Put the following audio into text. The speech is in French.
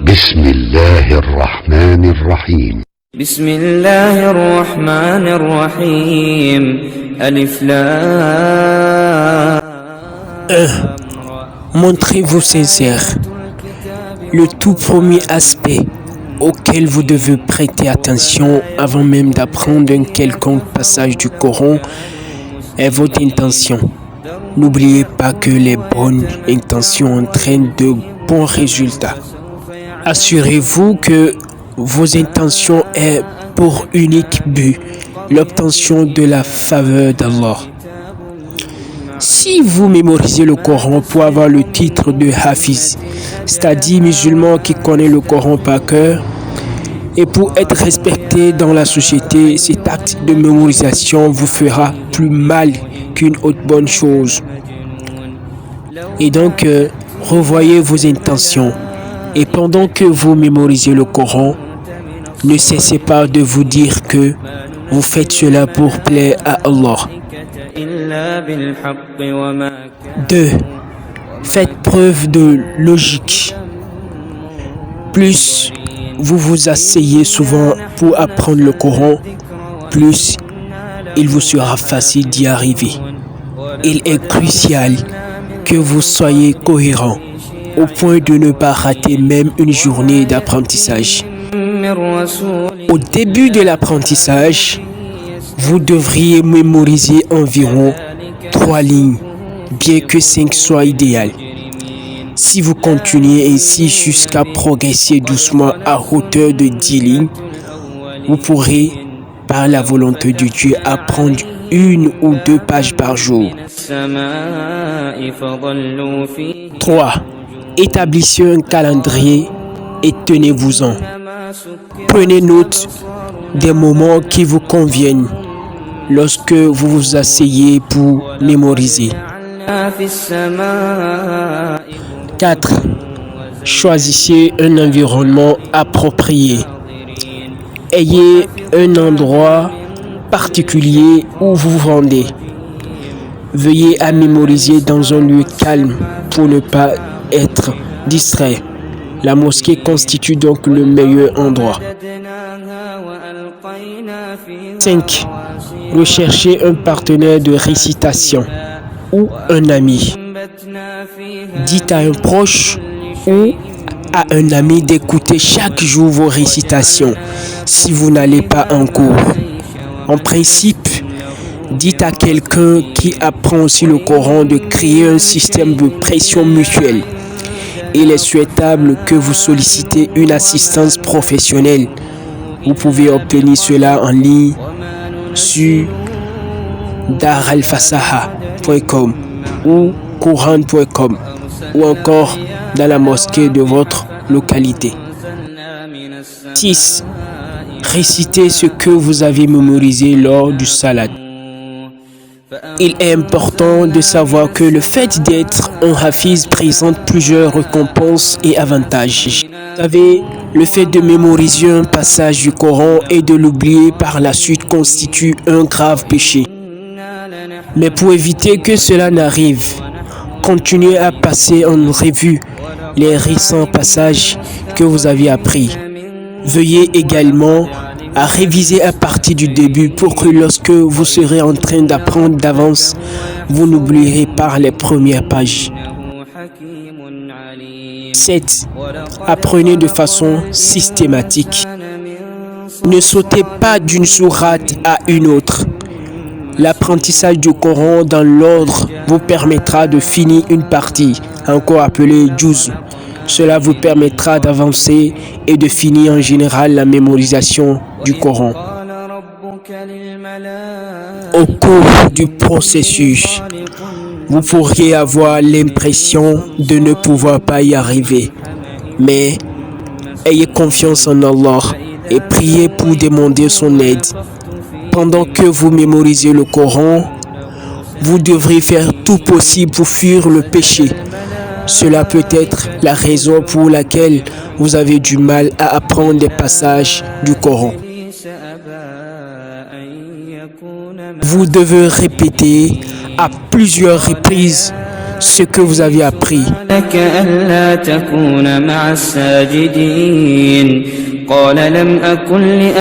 بسم الله الرحمن الرحيم بسم الله الرحمن الرحيم ألف لام 1. Montrez-vous sincère. Le tout premier aspect auquel vous devez prêter attention avant même d'apprendre un quelconque passage du Coran est votre intention. N'oubliez pas que les bonnes intentions entraînent de bons résultats. Assurez-vous que vos intentions aient pour unique but l'obtention de la faveur d'Allah. Si vous mémorisez le Coran pour avoir le titre de Hafiz, c'est-à-dire musulman qui connaît le Coran par cœur, et pour être respecté dans la société, cet acte de mémorisation vous fera plus mal qu'une autre bonne chose. Et donc, revoyez vos intentions. Et pendant que vous mémorisez le Coran, ne cessez pas de vous dire que vous faites cela pour plaire à Allah. 2. Faites preuve de logique. Plus vous vous asseyez souvent pour apprendre le Coran, plus il vous sera facile d'y arriver. Il est crucial que vous soyez cohérent au point de ne pas rater même une journée d'apprentissage. Au début de l'apprentissage, vous devriez mémoriser environ 3 lignes, bien que 5 soit idéal. Si vous continuez ainsi jusqu'à progresser doucement à hauteur de 10 lignes, vous pourrez, par la volonté de Dieu, apprendre 1 ou 2 pages par jour. 3. Établissez un calendrier et tenez-vous-en. Prenez note des moments qui vous conviennent lorsque vous vous asseyez pour mémoriser. 4. Choisissez un environnement approprié. Ayez un endroit particulier où vous vous rendez. Veuillez à mémoriser dans un lieu calme pour ne pas être distrait. La mosquée constitue donc le meilleur endroit. 5. Recherchez un partenaire de récitation ou un ami. Dites à un proche ou à un ami d'écouter chaque jour vos récitations si vous n'allez pas en cours. En principe, dites à quelqu'un qui apprend aussi le Coran de créer un système de pression mutuelle. Il est souhaitable que vous sollicitez une assistance professionnelle. Vous pouvez obtenir cela en ligne sur daralfasaha.com ou Quran.com ou encore dans la mosquée de votre localité. 6. Récitez ce que vous avez mémorisé lors du salat. Il est important de savoir que le fait d'être un hafiz présente plusieurs récompenses et avantages. Vous savez, le fait de mémoriser un passage du Coran et de l'oublier par la suite constitue un grave péché. Mais pour éviter que cela n'arrive, continuez à passer en revue les récents passages que vous avez appris. Veuillez également à réviser à partir du début pour que lorsque vous serez en train d'apprendre d'avance, vous n'oublierez pas les premières pages. 7. Apprenez de façon systématique. Ne sautez pas d'une sourate à une autre. L'apprentissage du Coran dans l'ordre vous permettra de finir une partie, encore appelée juz. Cela vous permettra d'avancer et de finir en général la mémorisation du Coran. Au cours du processus, vous pourriez avoir l'impression de ne pouvoir pas y arriver. Mais ayez confiance en Allah et priez pour demander son aide. Pendant que vous mémorisez le Coran, vous devrez faire tout possible pour fuir le péché. Cela peut être la raison pour laquelle vous avez du mal à apprendre des passages du Coran. Vous devez répéter à plusieurs reprises ce que vous avez appris. لك ألا تكون مع الساجدين قال لم أكن